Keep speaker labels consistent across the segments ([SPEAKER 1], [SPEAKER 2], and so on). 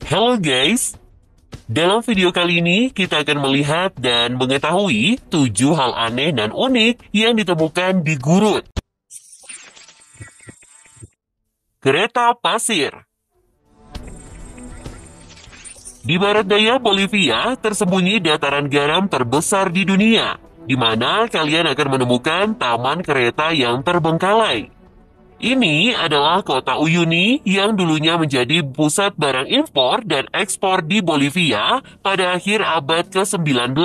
[SPEAKER 1] Halo guys, dalam video kali ini kita akan melihat dan mengetahui 7 hal aneh dan unik yang ditemukan di gurun. Kereta pasir. Di barat daya Bolivia tersembunyi dataran garam terbesar di dunia, di mana kalian akan menemukan taman kereta yang terbengkalai. Ini adalah kota Uyuni yang dulunya menjadi pusat barang impor dan ekspor di Bolivia pada akhir abad ke-19.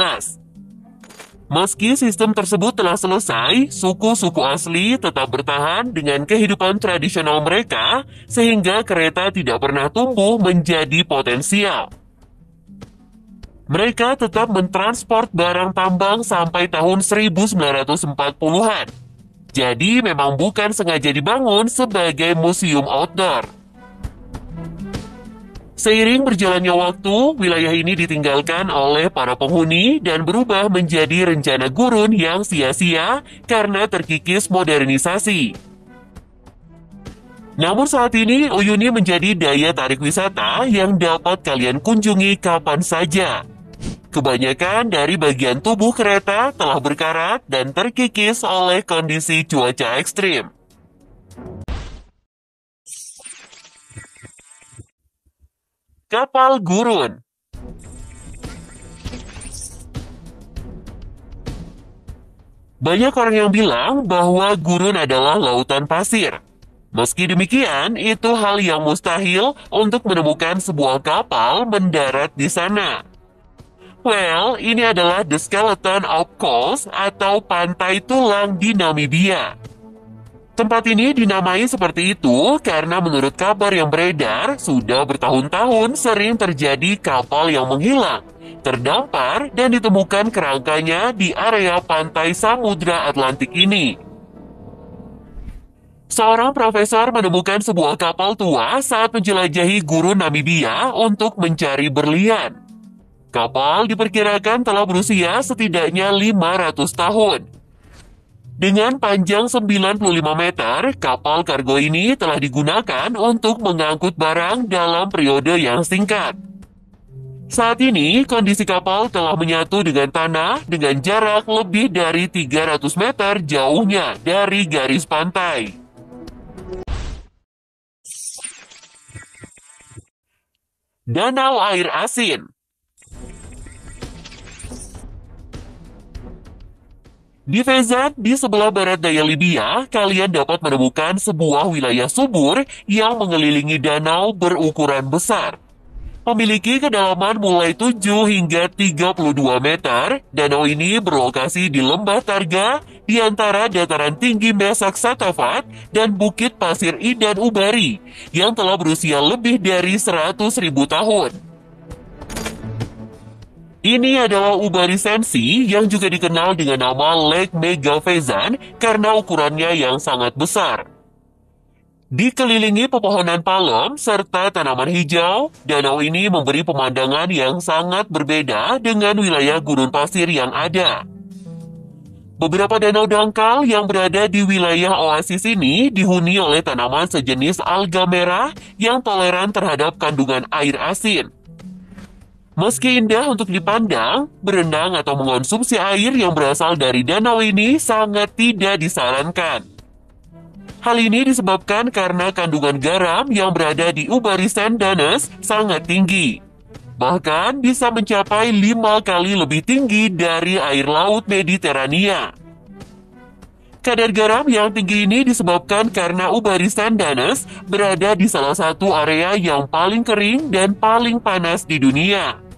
[SPEAKER 1] Meski sistem tersebut telah selesai, suku-suku asli tetap bertahan dengan kehidupan tradisional mereka sehingga kereta tidak pernah tumbuh menjadi potensial. Mereka tetap mentransport barang tambang sampai tahun 1940-an. Jadi memang bukan sengaja dibangun sebagai museum outdoor. Seiring berjalannya waktu, wilayah ini ditinggalkan oleh para penghuni dan berubah menjadi rencana gurun yang sia-sia karena terkikis modernisasi. Namun saat ini, Uyuni menjadi daya tarik wisata yang dapat kalian kunjungi kapan saja. Kebanyakan dari bagian tubuh kereta telah berkarat dan terkikis oleh kondisi cuaca ekstrim. Kapal gurun. Banyak orang yang bilang bahwa gurun adalah lautan pasir. Meski demikian, itu hal yang mustahil untuk menemukan sebuah kapal mendarat di sana. Well, ini adalah The Skeleton of Coast atau Pantai Tulang di Namibia. Tempat ini dinamai seperti itu karena menurut kabar yang beredar, sudah bertahun-tahun sering terjadi kapal yang menghilang, terdampar, dan ditemukan kerangkanya di area pantai Samudra Atlantik ini. Seorang profesor menemukan sebuah kapal tua saat menjelajahi gurun Namibia untuk mencari berlian. Kapal diperkirakan telah berusia setidaknya 500 tahun. Dengan panjang 95 meter, kapal kargo ini telah digunakan untuk mengangkut barang dalam periode yang singkat. Saat ini, kondisi kapal telah menyatu dengan tanah dengan jarak lebih dari 300 meter jauhnya dari garis pantai. Danau air asin. Di Vezat, di sebelah barat daya Libya, kalian dapat menemukan sebuah wilayah subur yang mengelilingi danau berukuran besar. Memiliki kedalaman mulai 7 hingga 32 meter, danau ini berlokasi di lembah Targa di antara dataran tinggi Mesak Satafat dan Bukit Pasir Idan Ubari yang telah berusia lebih dari 100.000 tahun. Ini adalah Ubari Sensi yang juga dikenal dengan nama Lake Megavezan karena ukurannya yang sangat besar. Dikelilingi pepohonan palem serta tanaman hijau, danau ini memberi pemandangan yang sangat berbeda dengan wilayah gurun pasir yang ada. Beberapa danau dangkal yang berada di wilayah oasis ini dihuni oleh tanaman sejenis alga merah yang toleran terhadap kandungan air asin. Meski indah untuk dipandang, berenang atau mengonsumsi air yang berasal dari danau ini sangat tidak disarankan. Hal ini disebabkan karena kandungan garam yang berada di Ubari Sendanes sangat tinggi. Bahkan bisa mencapai 5 kali lebih tinggi dari air laut Mediterania. Kadar garam yang tinggi ini disebabkan karena Ubari Sendanes berada di salah satu area yang paling kering dan paling panas di dunia.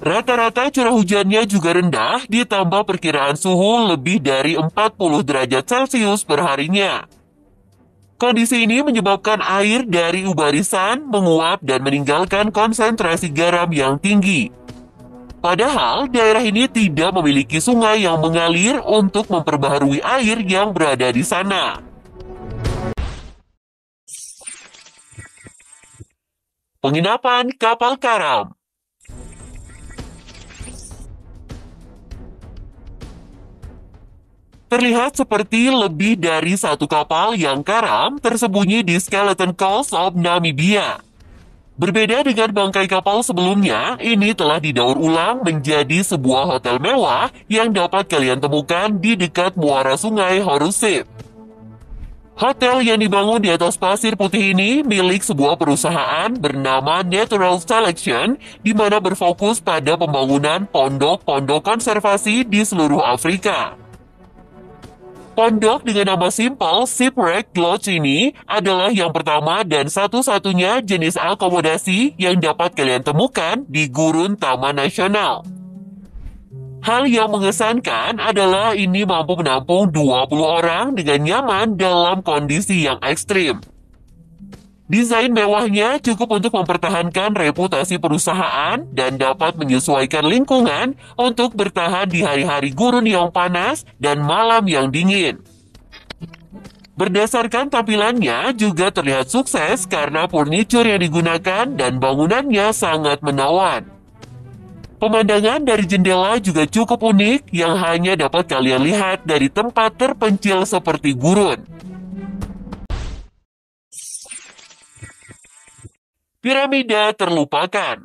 [SPEAKER 1] Rata-rata curah hujannya juga rendah, ditambah perkiraan suhu lebih dari 40 derajat Celcius per harinya. Kondisi ini menyebabkan air dari Ubarisan menguap dan meninggalkan konsentrasi garam yang tinggi. Padahal, daerah ini tidak memiliki sungai yang mengalir untuk memperbaharui air yang berada di sana. Penginapan kapal karam. Terlihat seperti lebih dari satu kapal yang karam tersembunyi di Skeleton Coast of Namibia. Berbeda dengan bangkai kapal sebelumnya, ini telah didaur ulang menjadi sebuah hotel mewah yang dapat kalian temukan di dekat muara sungai Horuship. Hotel yang dibangun di atas pasir putih ini milik sebuah perusahaan bernama Natural Selection, di mana berfokus pada pembangunan pondok-pondok konservasi di seluruh Afrika. Pondok dengan nama simpel Shipwreck Lodge ini adalah yang pertama dan satu-satunya jenis akomodasi yang dapat kalian temukan di Gurun Taman Nasional. Hal yang mengesankan adalah ini mampu menampung 20 orang dengan nyaman dalam kondisi yang ekstrim. Desain mewahnya cukup untuk mempertahankan reputasi perusahaan dan dapat menyesuaikan lingkungan untuk bertahan di hari-hari gurun yang panas dan malam yang dingin. Berdasarkan tampilannya juga terlihat sukses karena furniture yang digunakan dan bangunannya sangat menawan. Pemandangan dari jendela juga cukup unik yang hanya dapat kalian lihat dari tempat terpencil seperti gurun. Piramida terlupakan.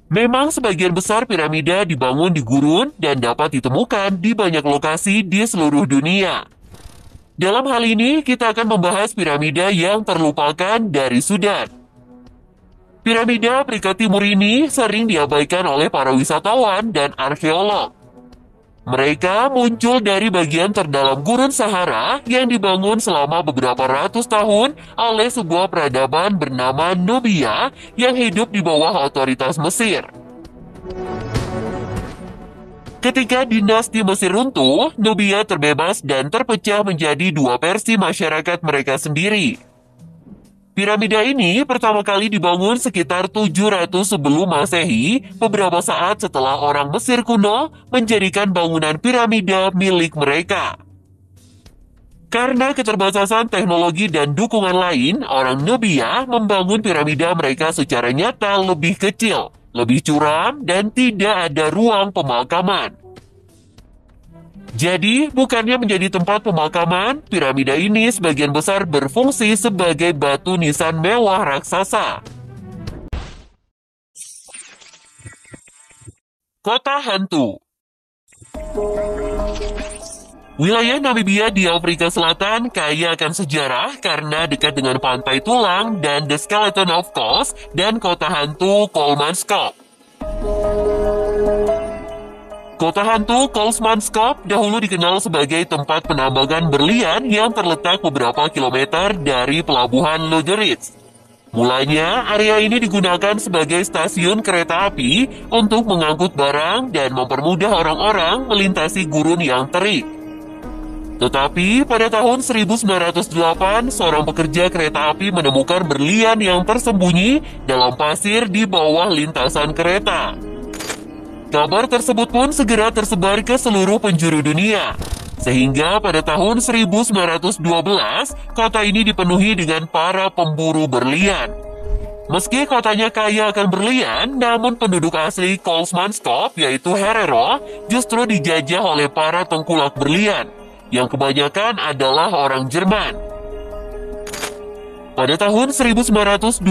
[SPEAKER 1] Memang sebagian besar piramida dibangun di gurun dan dapat ditemukan di banyak lokasi di seluruh dunia. Dalam hal ini, kita akan membahas piramida yang terlupakan dari Sudan. Piramida Afrika Timur ini sering diabaikan oleh para wisatawan dan arkeolog. Mereka muncul dari bagian terdalam gurun Sahara yang dibangun selama beberapa ratus tahun oleh sebuah peradaban bernama Nubia yang hidup di bawah otoritas Mesir. Ketika dinasti Mesir runtuh, Nubia terbebas dan terpecah menjadi dua versi masyarakat mereka sendiri. Piramida ini pertama kali dibangun sekitar 700 sebelum Masehi, beberapa saat setelah orang Mesir kuno menjadikan bangunan piramida milik mereka. Karena keterbatasan teknologi dan dukungan lain, orang Nubia membangun piramida mereka secara nyata lebih kecil, lebih curam, dan tidak ada ruang pemakaman. Jadi, bukannya menjadi tempat pemakaman, piramida ini sebagian besar berfungsi sebagai batu nisan mewah raksasa. Kota Hantu. Wilayah Namibia di Afrika Selatan kaya akan sejarah karena dekat dengan pantai tulang dan The Skeleton of Kos dan kota hantu Kolmanskop. Kota hantu Kolmanskop dahulu dikenal sebagai tempat penambangan berlian yang terletak beberapa kilometer dari pelabuhan Lodgeritz. Mulanya, area ini digunakan sebagai stasiun kereta api untuk mengangkut barang dan mempermudah orang-orang melintasi gurun yang terik. Tetapi pada tahun 1908, seorang pekerja kereta api menemukan berlian yang tersembunyi dalam pasir di bawah lintasan kereta. Kabar tersebut pun segera tersebar ke seluruh penjuru dunia. Sehingga pada tahun 1912, kota ini dipenuhi dengan para pemburu berlian. Meski kotanya kaya akan berlian, namun penduduk asli Kolmanskop, yaitu Herero, justru dijajah oleh para tengkulak berlian, yang kebanyakan adalah orang Jerman. Pada tahun 1928,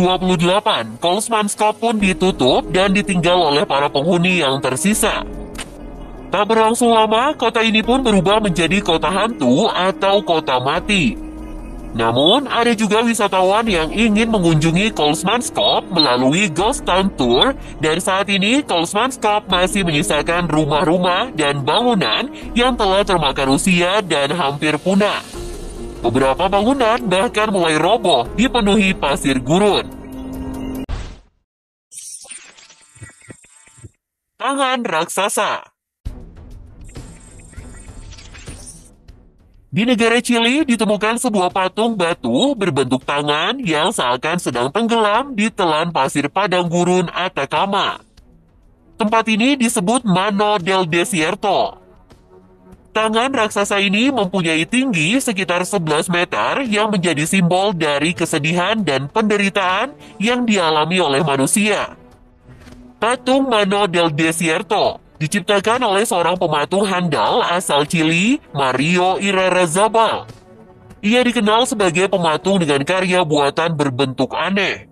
[SPEAKER 1] Kolmanskop pun ditutup dan ditinggal oleh para penghuni yang tersisa. Tak berlangsung lama, kota ini pun berubah menjadi kota hantu atau kota mati. Namun, ada juga wisatawan yang ingin mengunjungi Kolmanskop melalui Ghost Town Tour, dan saat ini Kolmanskop masih menyisakan rumah-rumah dan bangunan yang telah termakan usia dan hampir punah. Beberapa bangunan bahkan mulai roboh dipenuhi pasir gurun. Tangan raksasa. Di negara Chili ditemukan sebuah patung batu berbentuk tangan yang seakan sedang tenggelam di telan pasir padang gurun Atacama. Tempat ini disebut Mano del Desierto. Tangan raksasa ini mempunyai tinggi sekitar 11 meter yang menjadi simbol dari kesedihan dan penderitaan yang dialami oleh manusia. Patung Mano del Desierto diciptakan oleh seorang pematung handal asal Chili, Mario Irarrázaval. Ia dikenal sebagai pematung dengan karya buatan berbentuk aneh.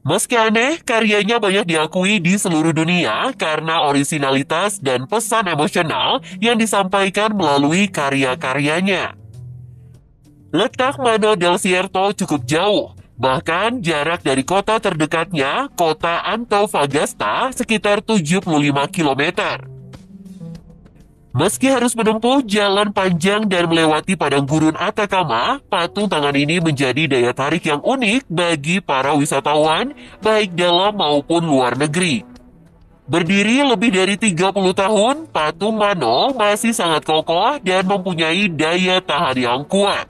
[SPEAKER 1] Meski aneh, karyanya banyak diakui di seluruh dunia karena orisinalitas dan pesan emosional yang disampaikan melalui karya-karyanya. Letak Mano del Cierto cukup jauh, bahkan jarak dari kota terdekatnya, kota Antofagasta, sekitar 75 kilometer. Meski harus menempuh jalan panjang dan melewati padang gurun Atacama, patung tangan ini menjadi daya tarik yang unik bagi para wisatawan, baik dalam maupun luar negeri. Berdiri lebih dari 30 tahun, patung Mano masih sangat kokoh dan mempunyai daya tahan yang kuat.